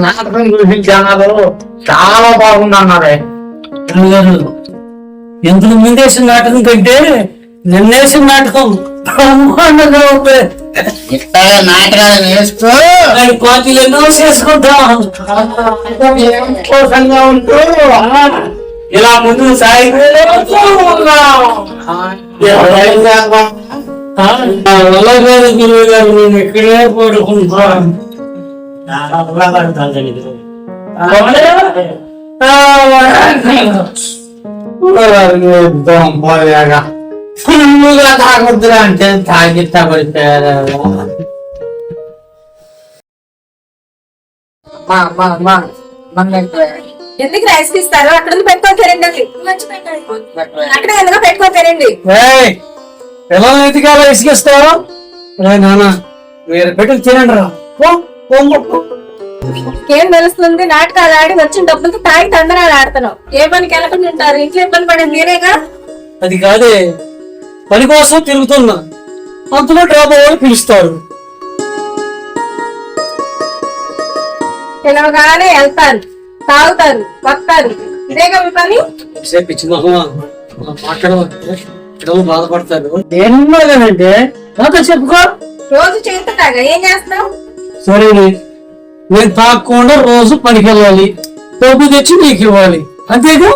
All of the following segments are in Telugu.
నాటకం గురించి అన్నారు, చాలా బాగుందన్నారే. ఎందుకు ముందేసిన నాటకం కంటే నిన్నేసిన నాటకం బ్రహ్మాండంగా ఉంది. నాటకాలు వేస్తూ పార్టీలు ఎన్నో చేసుకుంటాం. కోసంగా ఉంటూ ఇలా ముందు సాయి గురువు గారు నేను ఇక్కడే పడుకుంటాను. ఫుల్గా తాగొద్దురా అంటే తాగిస్తా పడిపోయారు. ఎందుకు రైస్ తీస్తారు? అక్కడ పెట్టుకోతారండి, అక్కడ ఎందుకు పెట్టుకోతారండి? ఎలా ఎదిగాలో ఇసుకేస్తావు నాన్న, మీరు పెట్టి తినండి రా. ఏం తెలుస్తుంది? నాటకాలు ఆడి వచ్చిన డబ్బులతో తాగి తందనాలు ఆడుతున్నావు. ఏ పనికి వెళ్ళకుండా ఉంటారు? ఇంట్లో ఇబ్బంది పడేది మీరేగా. అది కాదే, పని కోసం తిరుగుతున్నా, అంతలో డ్రాప్ అవ్వాలి పిలుస్తారు. పిలవగానే వెళ్తారు, తాగుతారు, వస్తారు. ఇదేగా మీ పని? పిచ్చి మహమ్మా మాట్లాడవు, బాధపడతారు. ఏమంటే నాతో చెప్పుకో. రోజు చేస్తాగా ఏం చేస్తావు? సరే, నేను తాగకుండా రోజు పనికి వెళ్ళాలి, డబ్బు తెచ్చి నీకు ఇవ్వాలి, అంతేగా?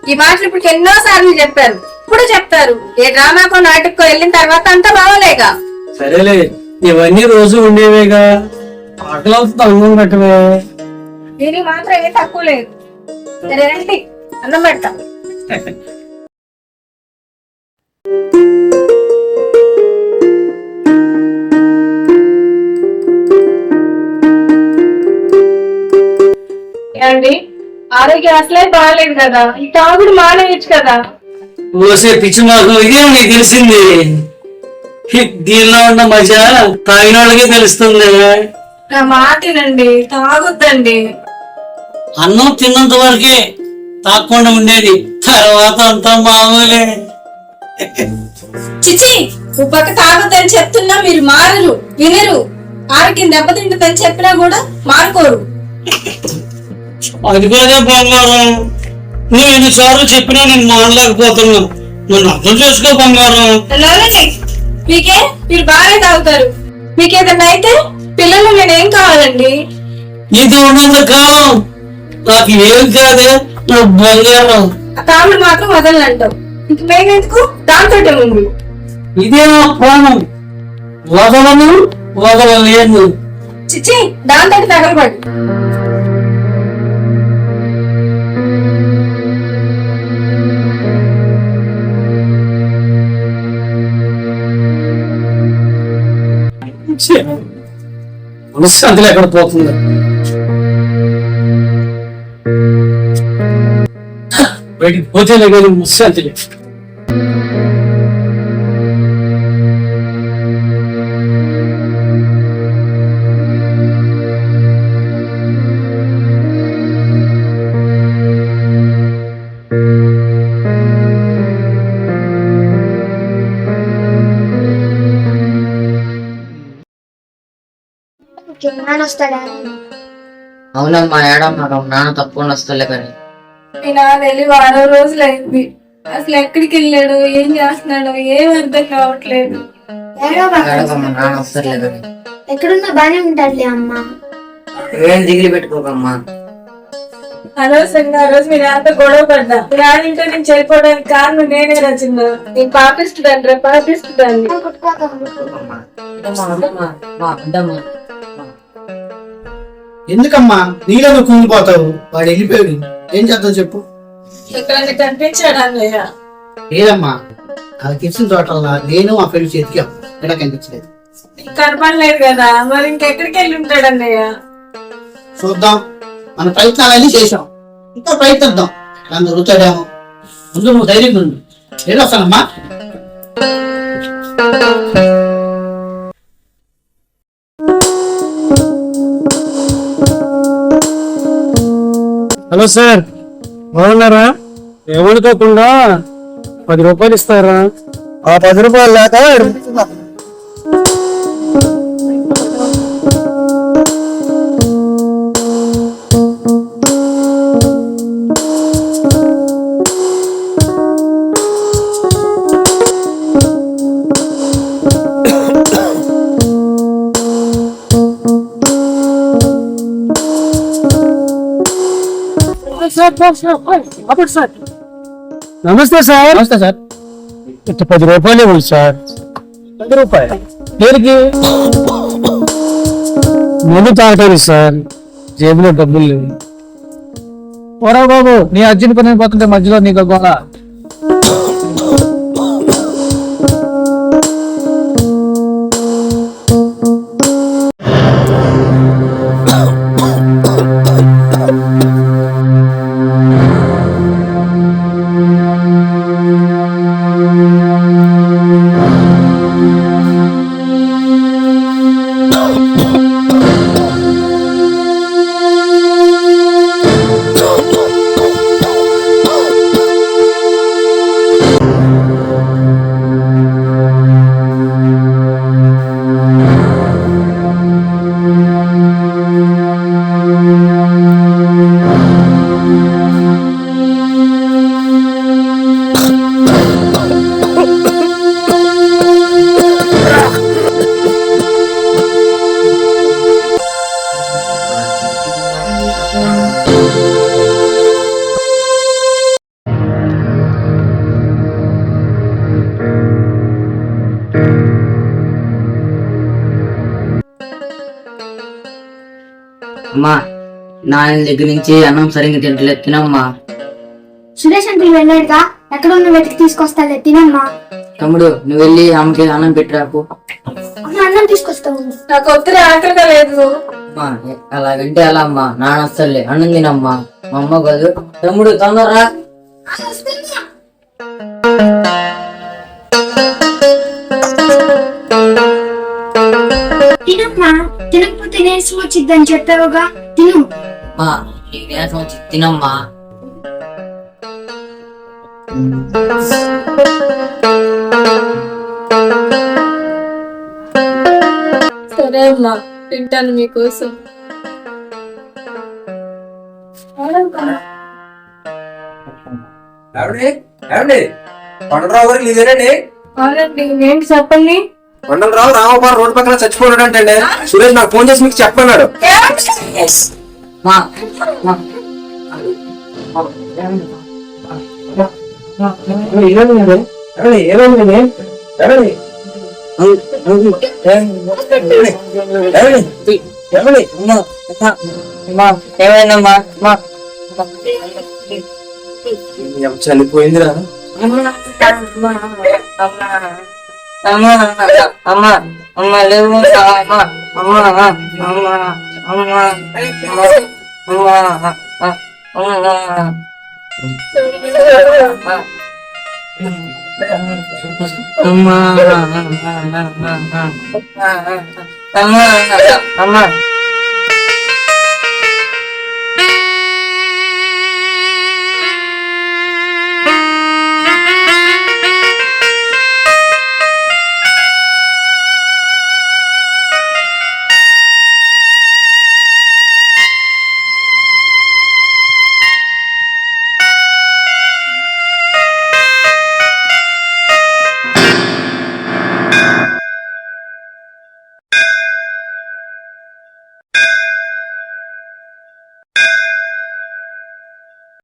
ఈ మాటలు ఇప్పుడు ఎన్నో సార్లు చెప్పారు, ఇప్పుడు చెప్తారు. ఏ డ్రామాకో నాటకో వెళ్ళిన తర్వాత అంతా బాగోలేగా. సరేలే, ఇవన్నీ రోజు ఉండేవేగా, ఆటలు అవుతుంది కట్టవే. దీనికి మాత్రం ఏ తక్కువ లేదు. సరే రండి, అన్నం పెడతా. అండి, ఆరోగ్యం అసలే బాగాలేదు కదా, ఈ తాగుడు మానేయచ్చు కదా. ఓసే పిచ్చి మాకు ఇదే నీకు తెలిసింది. దీనిలో ఉన్న మజా తాగిన వాళ్ళకే తెలుస్తుంది. నా మాటనండి, తాగొద్దండి. అన్నం తిన్నంత వరకే తాగకుండా ఉండేది, తర్వాత అంతా మామూలే. చిచి, పక్క తాగొద్దని చెప్తున్నా మీరు మారరు, వినరు. ఆరోగ్యం దెబ్బతింటుందని చెప్పినా కూడా మారుకోరు. అది కూడా బంగారం, నువ్వు ఎన్నిసార్లు చెప్పినా నేను మానలేకపోతున్నా, నన్ను అర్థం చేసుకో బంగారం. మీకే మీరు బాగా తాగుతారు, మీకేదన్నా అయితే పిల్లలు నేనేం కావాలండి? ఇది ఉన్నంత కాలం నాకు ఏం కాదే నా బంగారం. ఆ తాముడు మాత్రం వదలంటావు, ఇంక మేమెందుకు? దాంతో ఉంది. ఇదే నా ప్రాణం, వదలను వదలలేను. చిచ్చి, దాంతో తగలబడి. మనశ్శాంతి ఎక్కడ పోతుంది? బయటికి పోతేనే కానీ మనశ్శాంతి లేదు. అవునమ్మా, ఏడమ్మా నాన్న తప్పకుండా వస్తలే కానీ. వెళ్ళి వారం రోజులైంది, అసలు ఎక్కడికి వెళ్ళాడు, ఏం చేస్తున్నాడు, ఏం అర్థం కావట్లేదు. అడగమ్మా, నాన్న వస్తలేదు. ఎక్కడున్నా బానే ఉంటాడులే అమ్మా. ఏం దిగులు పెట్టుకోకమ్మా. అనవసరంగా ఆ రోజు మీరు అంత గొడవ పడ్డా. రానింటో నేను చెడిపోవడానికి కారణం నేనే రచింద. నేను పాపిస్తుందండి రా, పాపిస్తుందండి. పెట్టుకోకమ్మా. ఎందుకమ్మా నీలో నువ్వు కుంగిపోతావు? వాడు వెళ్ళిపోయాడు, ఏం చేద్దాం చెప్పు. ఎక్కడన్నా కనిపించాడు అన్నయ్య? లేదమ్మా, అది తెలిసిన చోటల్లా నేను మా ఫ్రెండ్స్ ఎతికాం, ఎక్కడ కనిపించలేదు. కనపడలేదు కదా, మరి ఇంకెక్కడికి వెళ్ళి ఉంటాడు అన్నయ్య? చూద్దాం, మన ప్రయత్నాలన్నీ చేసాం, ఇంకా ప్రయత్నిద్దాం. నన్ను దొరుకుతాడేమో. ముందు నువ్వు ధైర్యంగా ఉండు. వెళ్ళొస్తానమ్మా. హలో సార్, బాగున్నారా? ఎవరికోకుండా 10 రూపాయలు ఇస్తారా? ఆ 10 రూపాయలు లేక సార్. నమస్తే సార్. నమస్తే సార్. ఇట్లా 10 రూపాయలు ఇవ్వండి సార్. 10 రూపాయలు దేనికి? మందు తాగటానికి సార్, జేబులో డబ్బులు లేవు. పోరా బాబు, నీ అర్జున్ పని పోతుంటే మధ్యలో నీకు గోళ. అమ్మా, నాన్న దగ్గర నుంచి అన్నం సరిగ్గా తింటలేదు, తినమ్మా. సురేష్ అంకుల్ వెళ్ళాడుగా, ఎక్కడ ఉన్న వెతికి తీసుకొస్తాలే, తినమ్మా. తమ్ముడు, నువ్వు వెళ్ళి అమ్మకి అన్నం పెట్టిరాకు. అన్నం తీసుకొస్తావు. నాకు ఒత్తిడి ఆకలిగా లేదు. అమ్మా, అలాగంటే అలా అమ్మా, నాన్న వస్తలే, అన్నం తినమ్మా. మా అమ్మ కాదు. తమ్ముడు తొందరరా. తినమ్మా, తినకపోతే నీరసం వచ్చిద్దని చెప్పావుగా, తిను. అమ్మా, నీకు నీరసం వచ్చి తినమ్మా. సరే అమ్మా, తింటాను మీకోసం. కొండలరావు గారు ఇదేనండి? అవునండి, ఏంటి చెప్పండి. కొండలరావు రామపురం రోడ్డు పక్కన చచ్చిపోయాడు అంటే సురేష్ నాకు ఫోన్ చేసి మీకు చెప్పన్నాడు. మా మా ఏమైందమ్మా? చనిపోయిందిరా. అమ్మ లేవు. అమ్మ